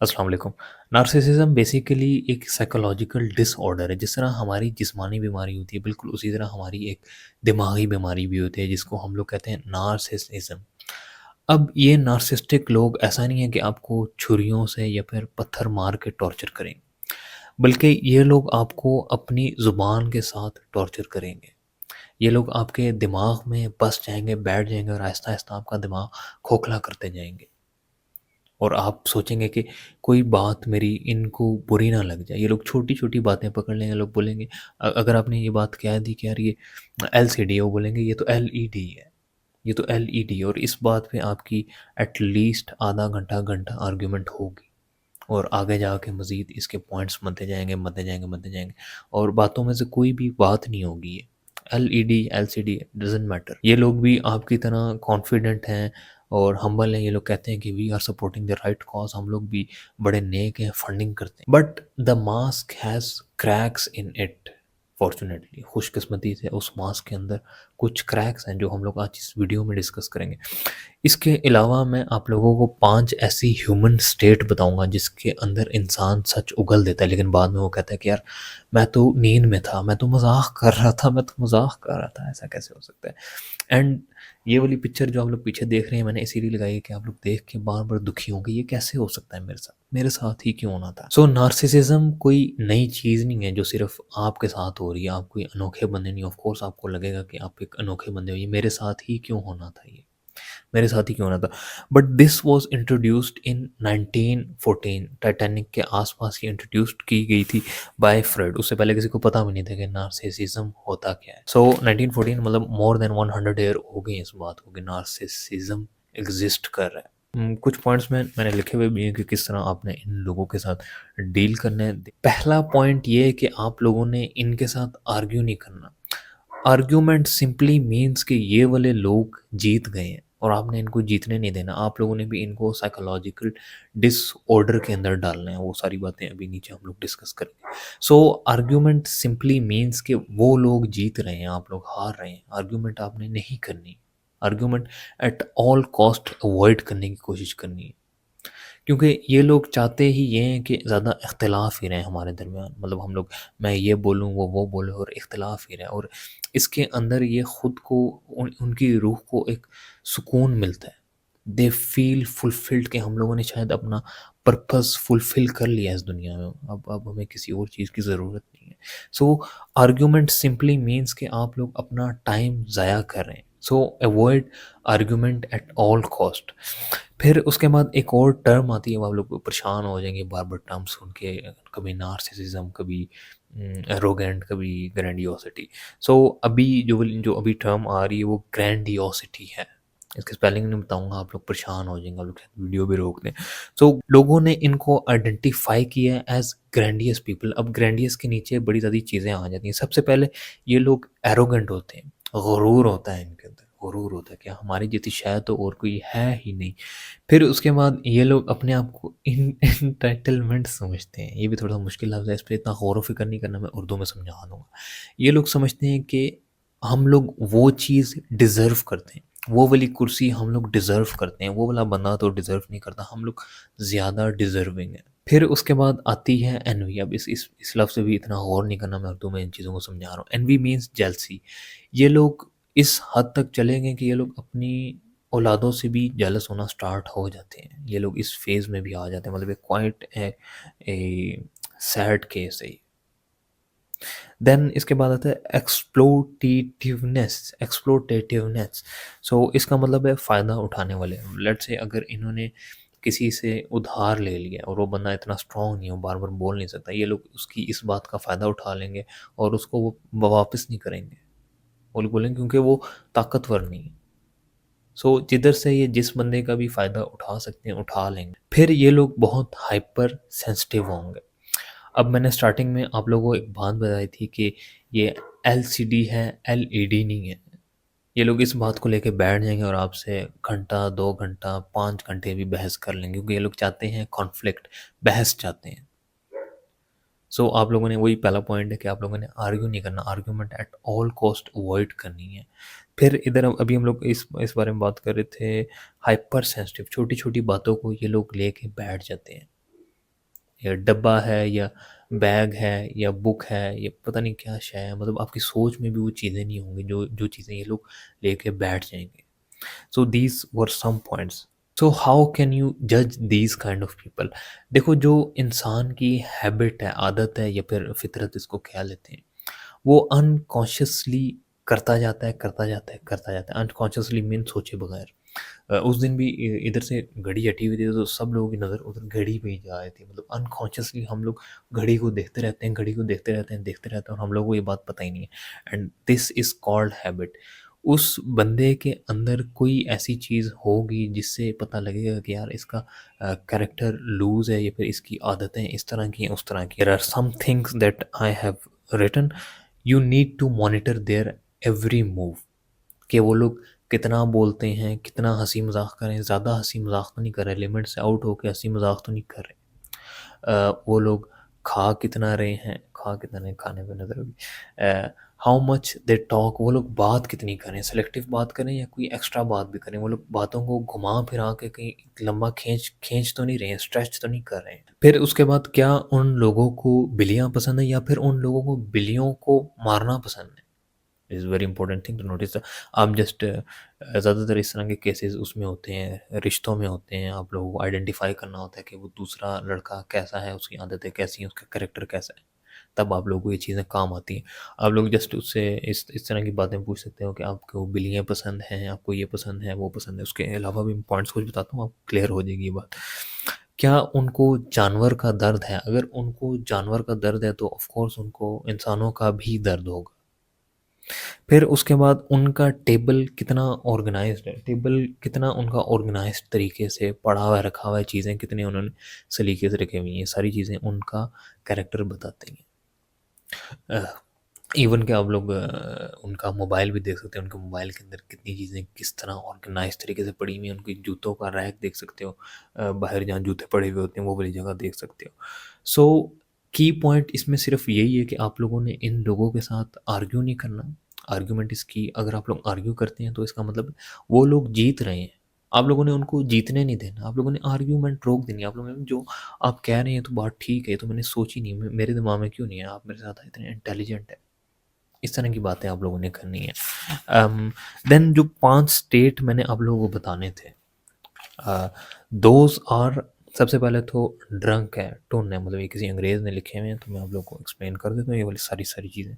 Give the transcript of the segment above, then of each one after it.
अस्सलाम वालेकुम। Narcissism basically एक साइकोलॉजिकल डिसऑर्डर है। जिस तरह हमारी जिस्मानी बीमारी होती है, बिल्कुल उसी तरह हमारी एक दिमागी बीमारी भी होती है, जिसको हम लोग कहते हैं नार्सिसिज़्म। अब ये नार्सिसिस्टिक लोग ऐसा नहीं है कि आपको छुरियों से या फिर पत्थर मार के टॉर्चर करेंगे, बल्कि ये लोग आपको अपनी ज़ुबान के साथ टॉर्चर करेंगे। ये लोग आपके दिमाग में बस जाएँगे, बैठ जाएँगे और आहिस्ता-आहिस्ता आपका दिमाग खोखला करते जाएँगे। और आप सोचेंगे कि कोई बात मेरी इनको बुरी ना लग जाए। ये लोग छोटी-छोटी बातें पकड़ लेंगे, लोग बोलेंगे अगर आपने ये बात कह दी कि यार ये एलसीडी है, वो बोलेंगे ये तो एलईडी है, ये तो एलईडी है और इस बात पे आपकी एट लीस्ट आधा घंटा, घंटा आर्गुमेंट होगी और आगे जाके मज़ीद इसके पॉइंट्स बनते जाएँगे, बनते जाएँगे, बनते जाएँगे और बातों में से कोई भी बात नहीं होगी ये। LED, LCD doesn't matter. ये लोग भी आपकी तरह कॉन्फिडेंट हैं और हम्बल हैं। ये लोग कहते हैं कि we are supporting the right cause, हम लोग भी बड़े नेक हैं, फंडिंग करते हैं। But the mask has cracks in it. Fortunately खुशकिस्मती से उस मास्क के अंदर कुछ क्रैक्स हैं जो हम लोग आज इस वीडियो में डिस्कस करेंगे। इसके अलावा मैं आप लोगों को 5 ऐसी ह्यूमन स्टेट बताऊँगा जिसके अंदर इंसान सच उगल देता है, लेकिन बाद में वो कहता है कि यार मैं तो नींद में था, मैं तो मज़ाक कर रहा था, मैं तो मज़ाक कर रहा था, ऐसा कैसे हो सकता है? एंड ये वाली पिक्चर जो आप लोग पीछे देख रहे हैं, मैंने इसीलिए लगाई है कि आप लोग देख के बार-बार दुखी होंगे, ये कैसे हो सकता है मेरे साथ? मेरे साथ ही क्यों होना था? सो नार्सिसिज़्म कोई नई चीज़ नहीं है जो सिर्फ़ आपके साथ हो रही है, आप कोई अनोखे बंदे नहीं हो। ऑफ़ कोर्स आपको लगेगा कि आप एक अनोखे बंदे हो, ये मेरे साथ ही क्यों होना था ये? मेरे साथ ही क्यों ना था। But this was introduced in 1914। Titanic के आस-पास ये इंट्रोड्यूस्ड की गई थी बाय फ्रॉइड। उससे पहले किसी को पता भी नहीं था कि नार्सिसिज़्म होता क्या है। सो 1914 मतलब मोर देन 100 ईयर हो गए इस बात को कि नार्सिसिज़्म एग्ज़िस्ट कर रहा है। कुछ पॉइंट्स मैंने लिखे हुए भी हैं कि किस तरह आपने इन लोगों के साथ डील करना है। पहला पॉइंट ये है कि आप लोगों ने इनके साथ आर्ग्यू नहीं करना। आर्ग्यूमेंट सिंपली मीन्स कि ये वाले लोग जीत गए हैं और आपने इनको जीतने नहीं देना। आप लोगों ने भी इनको साइकोलॉजिकल डिसऑर्डर के अंदर डालना है। वो सारी बातें अभी नीचे हम लोग डिस्कस करेंगे। सो आर्ग्यूमेंट सिंपली मीन्स कि वो लोग जीत रहे हैं, आप लोग हार रहे हैं। आर्ग्यूमेंट आपने नहीं करनी। Argument at all cost avoid करने की कोशिश करनी है। क्योंकि ये लोग चाहते ही ये हैं कि ज़्यादा इख्तिलाफ़ ही रहे हमारे दरमियान। मतलब हम लोग मैं ये बोलूँ, वो बोले और इख्तिलाफ़ ही रहे और इसके अंदर ये ख़ुद को उनकी रूह को एक सुकून मिलता है। दे फ़ील फुलफ़िल्ड कि हम लोगों ने शायद अपना पर्पस फुलफ़िल कर लिया है इस दुनिया में। अब हमें किसी और चीज़ की ज़रूरत नहीं है। सो आर्ग्यूमेंट सिंपली मीन्स कि आप लोग अपना टाइम ज़ाया कर रहे हैं। सो avoid argument at all cost. फिर उसके बाद एक और टर्म आती है, वो आप लोग परेशान हो जाएँगे बार-बार टर्म सुन के, कभी नार्सिसिज़्म, कभी एरोगेंट, कभी ग्रैंडियोसिटी। सो अभी जो अभी टर्म आ रही है वो ग्रैंडियोसिटी है। इसके स्पेलिंग नहीं बताऊँगा, आप लोग परेशान हो जाएँगे, आप लोग शायद वीडियो भी रोक दें। सो लोगों ने इनको आइडेंटिफ़ाई किया है एज़ ग्रैंडियस पीपल। अब ग्रैंडियस के नीचे बड़ी सारी चीज़ें आ जाती हैं। सबसे पहले ये लोग एरोगेंट होते हैं, गुरूर होता है इनके अंदर, गुरूर होता है कि हमारी जैसी शायद तो और कोई है ही नहीं। फिर उसके बाद ये लोग अपने आप को एंटाइटलमेंट समझते हैं। ये भी थोड़ा मुश्किल लफ्ज़ है, इस पे इतना गौर-व-फ़िक्र नहीं करना, मैं उर्दू में समझा दूँगा। ये लोग समझते हैं कि हम लोग वो चीज़ डिज़र्व करते हैं, वो वाली कुर्सी हम लोग डिज़र्व करते हैं, वो वाला बंदा तो डिज़र्व नहीं करता, हम लोग ज़्यादा डिज़र्विंग हैं। फिर उसके बाद आती है एनवी। अब इस लफ्ज़ पे भी इतना गौर नहीं करना, मैं उर्दू में इन चीज़ों को समझा रहा हूँ। Envy means jealousy. ये लोग इस हद तक चले गए कि ये लोग अपनी औलादों से भी जेलस होना स्टार्ट हो जाते हैं। ये लोग इस फ़ेज़ में भी आ जाते हैं, मतलब एक क्वाइट ए सैड केस है ये। देन इसके बाद आता है एक्सप्लोटेटिवनेस। सो इसका मतलब है फ़ायदा उठाने वाले। लेट्स से अगर इन्होंने किसी से उधार ले लिया और वो बंदा इतना स्ट्रॉन्ग नहीं हो, बार-बार बोल नहीं सकता, ये लोग उसकी इस बात का फ़ायदा उठा लेंगे और उसको वो वापस नहीं करेंगे। वो लोग बोलेंगे क्योंकि वो ताकतवर नहीं है। सो जिधर से ये जिस बंदे का भी फ़ायदा उठा सकते हैं, उठा लेंगे। फिर ये लोग बहुत हाइपर सेंसिटिव होंगे। अब मैंने स्टार्टिंग में आप लोगों को एक बात बताई थी कि ये एलसीडी है, एलईडी नहीं है। ये लोग इस बात को लेके बैठ जाएँगे और आपसे घंटा, 2 घंटा, 5 घंटे भी बहस कर लेंगे क्योंकि ये लोग चाहते हैं कॉन्फ्लिक्ट, बहस चाहते हैं। सो आप लोगों ने वही पहला पॉइंट है कि आप लोगों ने आर्ग्यू नहीं करना, argument at all cost avoid करनी है। फिर इधर अभी हम लोग इस बारे में बात कर रहे थे, हाइपर सेंसिटिव, छोटी-छोटी बातों को ये लोग लेके बैठ जाते हैं। या डब्बा है या बैग है या बुक है या पता नहीं क्या शय है, मतलब आपकी सोच में भी वो चीज़ें नहीं होंगी जो जो चीज़ें ये लोग लेके बैठ जाएँगे। So these were some points. So how can you जज दीज़ काइंड ऑफ पीपल? देखो जो इंसान की हैबिट है, आदत है या फिर फ़ितरत इसको कह लेते हैं, वो अनकॉन्शियसली करता जाता है, करता जाता है, करता जाता है। अनकॉन्शियसली मीन्स सोचे बगैर। उस दिन भी इधर से घड़ी हटी हुई थी तो सब लोगों की नज़र उधर घड़ी पे ही जा रही थी, मतलब अनकॉन्शियसली हम लोग घड़ी को देखते रहते हैं, घड़ी को देखते रहते हैं, देखते रहते हैं और हम लोगों को ये बात पता ही नहीं है। And this is called habit. उस बंदे के अंदर कोई ऐसी चीज़ होगी जिससे पता लगेगा कि यार इसका कैरेक्टर लूज़ है या फिर इसकी आदतें इस तरह की हैं, उस तरह की। There are some things that I have written, you need to monitor their every move, कि वो लोग कितना बोलते हैं, कितना हँसी मज़ाक कर रहे हैं, ज़्यादा हँसी मज़ाक तो नहीं कर रहे, लिमिट से आउट होके हँसी मज़ाक तो नहीं कर रहे। वो लोग खा कितना रहे हैं, खा कितना रहे हैं, खाने पे नज़र होगी। हाउ मच दे टॉक, वो लोग बात कितनी करें, सेलेक्टिव बात करें या कोई एक्स्ट्रा बात भी करें, वो लोग बातों को घुमा फिरा के कहीं लंबा खींच खींच तो नहीं रहे हैं, स्ट्रेच तो नहीं कर रहे हैं। फिर उसके बाद क्या उन लोगों को बिल्लियाँ पसंद है या फिर उन लोगों को बिल्लियों को मारना पसंद है? Is very important thing to notice. आप जस्ट ज़्यादातर इस तरह के केसेस उसमें होते हैं, रिश्तों में होते हैं, आप लोगों को आइडेंटिफाई करना होता है कि वो दूसरा लड़का कैसा है, उसकी आदतें कैसी हैं, उसका कैरेक्टर कैसा है, तब आप लोगों को ये चीज़ें काम आती हैं। आप लोग जस्ट उससे इस तरह की बातें पूछ सकते हो कि आपको बिल्लियाँ पसंद हैं, आपको ये पसंद है, वो पसंद है। उसके अलावा भी पॉइंट्स कुछ बताता हूँ, आप क्लियर हो जाएगी ये बात। क्या उनको जानवर का दर्द है? अगर उनको जानवर का दर्द है तो ऑफ़ कोर्स उनको इंसानों का भी दर्द होगा। फिर उसके बाद उनका टेबल कितना ऑर्गेनाइज्ड है, टेबल कितना उनका ऑर्गेनाइज्ड तरीके से पड़ा हुआ है, रखा हुआ है, चीज़ें कितनी उन्होंने सलीके से रखी हुई हैं, ये सारी चीज़ें उनका कैरेक्टर बताती हैं। इवन कि आप लोग उनका मोबाइल भी देख सकते हैं, उनके मोबाइल के अंदर कितनी चीज़ें किस तरह ऑर्गेनाइज़ तरीके से पड़ी हुई हैं, उनके जूतों का रैक देख सकते हो, बाहर जहाँ जूते पड़े हुए होते हैं वो वाली जगह देख सकते हो। सो की पॉइंट इसमें सिर्फ यही है कि आप लोगों ने इन लोगों के साथ आर्ग्यू नहीं करना। आर्ग्यूमेंट इज़ की। अगर आप लोग आर्ग्यू करते हैं तो इसका मतलब वो लोग जीत रहे हैं। आप लोगों ने उनको जीतने नहीं देना, आप लोगों ने आर्ग्यूमेंट रोक देनी है। आप लोगों ने जो आप कह रहे हैं तो बात ठीक है, तो मैंने सोची नहीं, मेरे दिमाग में क्यों नहीं है, आप मेरे साथ इतने इंटेलिजेंट है। इस तरह की बातें आप लोगों ने करनी है। देन जो 5 स्टेट मैंने आप लोगों को बताने थे, दोज़ आर, सबसे पहले तो ड्रंक है, टुन है, मतलब ये किसी अंग्रेज़ ने लिखे हुए हैं तो मैं आप लोगों को एक्सप्लेन कर देता हूँ ये वाली सारी चीज़ें।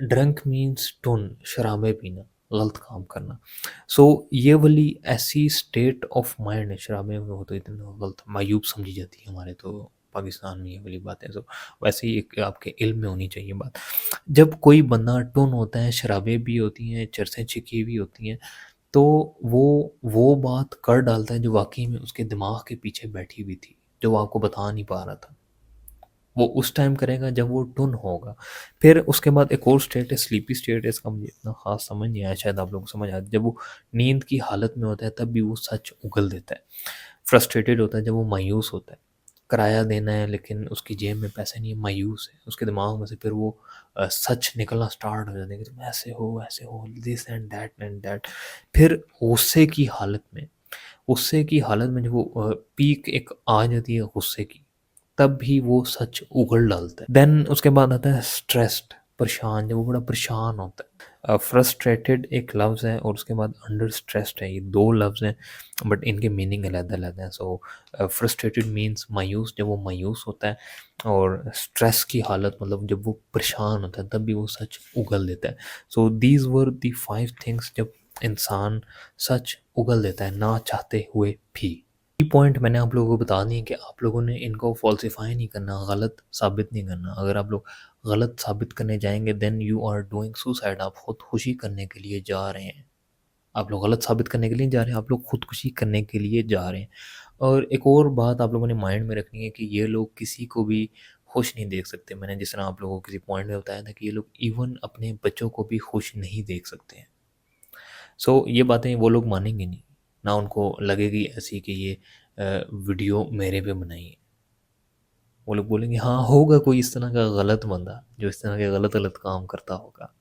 ड्रंक मीन्स टुन, शराबें पीना, गलत काम करना। सो ये वाली ऐसी स्टेट ऑफ माइंड है, शराबें वो तो इतना गलत मायूब समझी जाती है हमारे तो पाकिस्तान में, ये वाली बातें। सो वैसे ही एक आपके इल्म में होनी चाहिए बात। जब कोई बंदा टुन होता है, शराबें भी होती हैं, चरसें छिकी हुई होती हैं, तो वो बात कर डालता है जो वाक़ई में उसके दिमाग के पीछे बैठी हुई थी, जो वो आपको बता नहीं पा रहा था। वो उस टाइम करेगा जब वो टुन होगा। फिर उसके बाद एक और स्टेट है, स्लीपी स्टेट है, इसका मुझे इतना ख़ास समझ नहीं आया, शायद आप लोगों को समझ आया। जब वो नींद की हालत में होता है तब भी वो सच उगल देता है। फ्रस्ट्रेटेड होता है जब वो मायूस होता है। किराया देना है लेकिन उसकी जेब में पैसे नहीं है, मायूस है। उसके दिमाग में से फिर वो सच निकलना स्टार्ट हो जाता है कि तुम ऐसे हो, दिस एंड दैट। फिर गुस्से की हालत में जब वो पीक एक आ जाती है गुस्से की, तब भी वो सच उगल डालता है। देन उसके बाद आता है स्ट्रेस्ड, परेशान, जब वो बड़ा परेशान होता है। फ्रस्ट्रेटेड एक लफ्ज़ है और उसके बाद अंडर स्ट्रेस्ड है, ये 2 लफ्ज़ हैं बट इनके मीनिंग अलग-अलग हैं। सो फ्रस्ट्रेटेड मीन्स मायूस, जब वो मायूस होता है, और स्ट्रेस की हालत मतलब जब वो परेशान होता है तब भी वो सच उगल देता है। सो दीज़ वर द 5 थिंग्स जब इंसान सच उगल देता है ना चाहते हुए भी। की पॉइंट मैंने आप लोगों को बता दिए कि आप लोगों ने इनको फ़ॉल्सिफ़ाई नहीं करना, गलत साबित नहीं करना। अगर आप लोग गलत साबित करने जाएँगे then you are doing suicide, आप खुदकुशी करने के लिए जा रहे हैं। आप लोग गलत साबित करने के लिए नहीं जा रहे हैं, आप लोग खुदकुशी करने के लिए जा रहे हैं। और एक और बात आप लोगों ने माइंड में रखनी है कि ये लोग किसी को भी खुश नहीं देख सकते। मैंने जिस तरह आप लोगों को किसी पॉइंट में बताया था कि ये लोग इवन अपने बच्चों को भी खुश नहीं देख सकते हैं। सो ये बातें वो लोग मानेंगे नहीं, ना उनको लगेगी ऐसी कि ये वीडियो मेरे पे बनाई है। वो लोग बोलेंगे हाँ, होगा कोई इस तरह का गलत बंदा जो इस तरह के गलत-गलत काम करता होगा।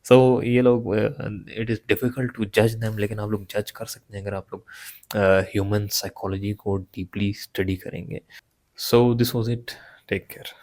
सो ये लोग इट इज़ डिफ़िकल्ट टू जज देम, लेकिन आप लोग जज कर सकते हैं अगर आप लोग ह्यूमन साइकोलॉजी को डीपली स्टडी करेंगे। So this was it, take care.